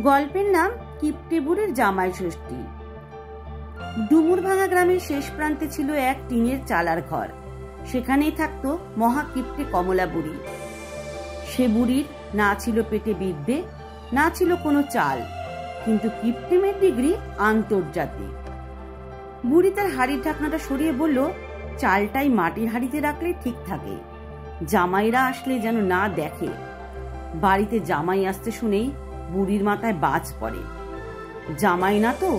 গল্পের নাম কিপ্টে বুড়ির জামাই ষষ্ঠী। ডুমুরভাঙা গ্রামের শেষ প্রান্তে ছিল এক টিনের চালার ঘর। সেখানেই থাকতো মহা কিপ্টে কমলা বুড়ি। সে বুড়ির না ছিল পেটে বিদ্যে, না ছিল কোনো চাল, কিন্তু কিপ্টেমের ডিগ্রি আন্তর্জাতিক। বুড়ি তার হাড়ির ঢাকনাটা সরিয়ে বলল, চালটাই মাটির হাড়িতে রাখলে ঠিক থাকে, জামাইরা আসলে যেন না দেখে। বাড়িতে জামাই আসতে শুনেই বুড়ির মাথায় বাজ পড়ে। জামাই না তো,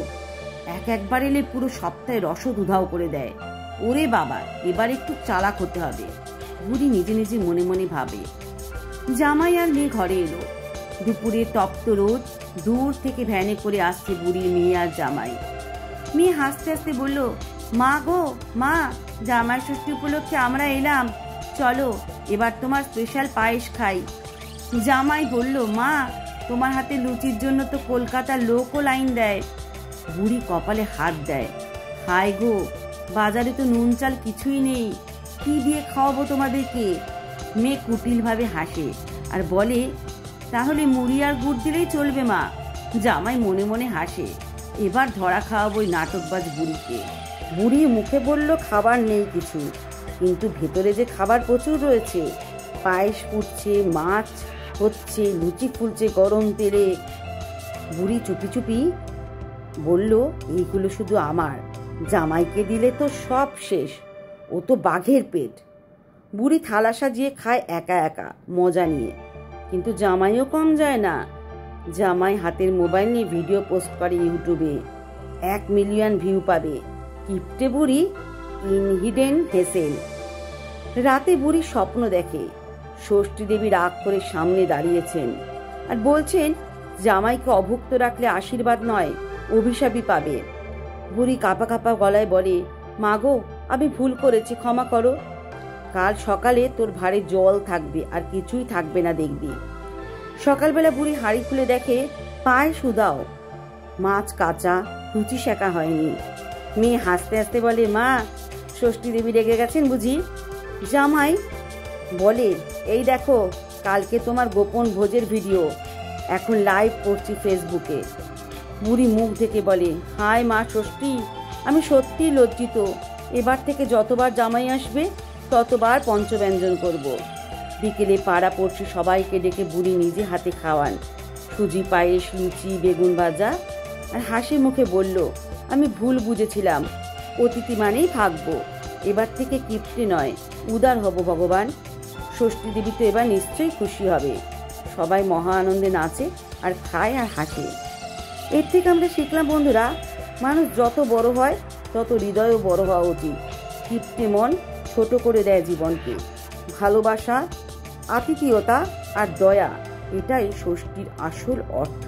একবার এলে পুরো সপ্তাহে রসদ উধাও করে দেয়। ওরে বাবা, এবার একটু চালাক হতে হবে, বুড়ি নিজে নিজে মনে মনে ভাবে। জামাই আর মেয়ে ঘরে এলো। দুপুরে তপ্ত রোদ, দূর থেকে ভ্যানে করে আসছে বুড়ির মেয়ে আর জামাই। মেয়ে হাসতে হাসতে বলল, মা গো মা, জামাই ষষ্ঠী উপলক্ষে আমরা এলাম, চলো এবার তোমার স্পেশাল পায়েস খাই। জামাই বলল, মা তোমার হাতে লুচির জন্য তো কলকাতার লোকও লাইন দেয়। বুড়ি কপালে হাত দেয়, হায় গো, বাজারে তো নুন চাল কিছুই নেই, কি দিয়ে খাওয়াবো তোমাদেরকে? মেয়ে কুটিল ভাবে হাসে আর বলে, তাহলে মুড়ি আর গুড় দিলেই চলবে মা। জামাই মনে মনে হাসে, এবার ধরা খাওয়াবোই নাটকবাজ বুড়িকে। বুড়ি মুখে বলল খাবার নেই কিছু, কিন্তু ভেতরে যে খাবার প্রচুর রয়েছে। পায়েস ফুটছে, মাছ হচ্ছে, লুচি ফুলছে গরম তেলে। বুড়ি চুপি চুপি বলল, এইগুলো শুধু আমার, জামাইকে দিলে তো সব শেষ, ও তো বাঘের পেট। বুড়ি থালা সাজিয়ে খায় একা একা মজা নিয়ে, কিন্তু জামাইও কম যায় না। জামাই হাতের মোবাইল নিয়ে ভিডিও পোস্ট করে ইউটিউবে, 1 মিলিয়ন ভিউ পাবে। কিপ্টে বুড়ি ইন হিডেন হেসেল। রাতে বুড়ি স্বপ্ন দেখে ষষ্ঠী দেবী রাগ করে সামনে দাঁড়িয়েছেন আর বলছেন, জামাইকে অভুক্ত রাখলে আশীর্বাদ নয় অভিশাপই পাবে। বুড়ি কাঁপা কাঁপা গলায় বলে, মাগো আমি ভুল করেছি, ক্ষমা করো। কাল সকালে তোর ভারে জল থাকবে আর কিছুই থাকবে না দেখবি। সকালবেলা বুড়ি হাঁড়ি খুলে দেখে পায়েস উধাও, মাছ কাঁচা, লুচি সেকা হয়নি। মেয়ে হাসতে হাসতে বলে, মা ষষ্ঠী দেবী রেগে গেছেন বুঝি? জামাই বলে, এই দেখো কালকে তোমার গোপন ভোজের ভিডিও এখন লাইভ করছি ফেসবুকে। বুড়ি মুখ ঢেকে বলে, হায় মা ষষ্ঠী, আমি সত্যিই লজ্জিত। এবার থেকে যতবার জামাই আসবে ততবার পঞ্চব্যঞ্জন করব। বিকেলে পাড়া পড়ছি সবাইকে ডেকে বুড়ি নিজে হাতে খাওয়ান, সুজি পায়েস, লুচি, বেগুন ভাজা, আর হাসি মুখে বলল, আমি ভুল বুঝেছিলাম, অতিথি মানেই থাকবো, এবার থেকে কিপ্টে নয় উদার হব ভগবান। ষষ্ঠী দেবী তো এবার নিশ্চয়ই খুশি হবে। সবাই মহা আনন্দে নাচে আর খায় আর হাসে। এর থেকে আমরা শিখলাম বন্ধুরা, মানুষ যত বড় হয় তত হৃদয়ও বড় হওয়া উচিত। কিপ্টে মন ছোট করে দেয় জীবনকে। ভালোবাসা, আতিথেয়তা আর দয়া, এটাই ষষ্ঠীর আসল অর্থ।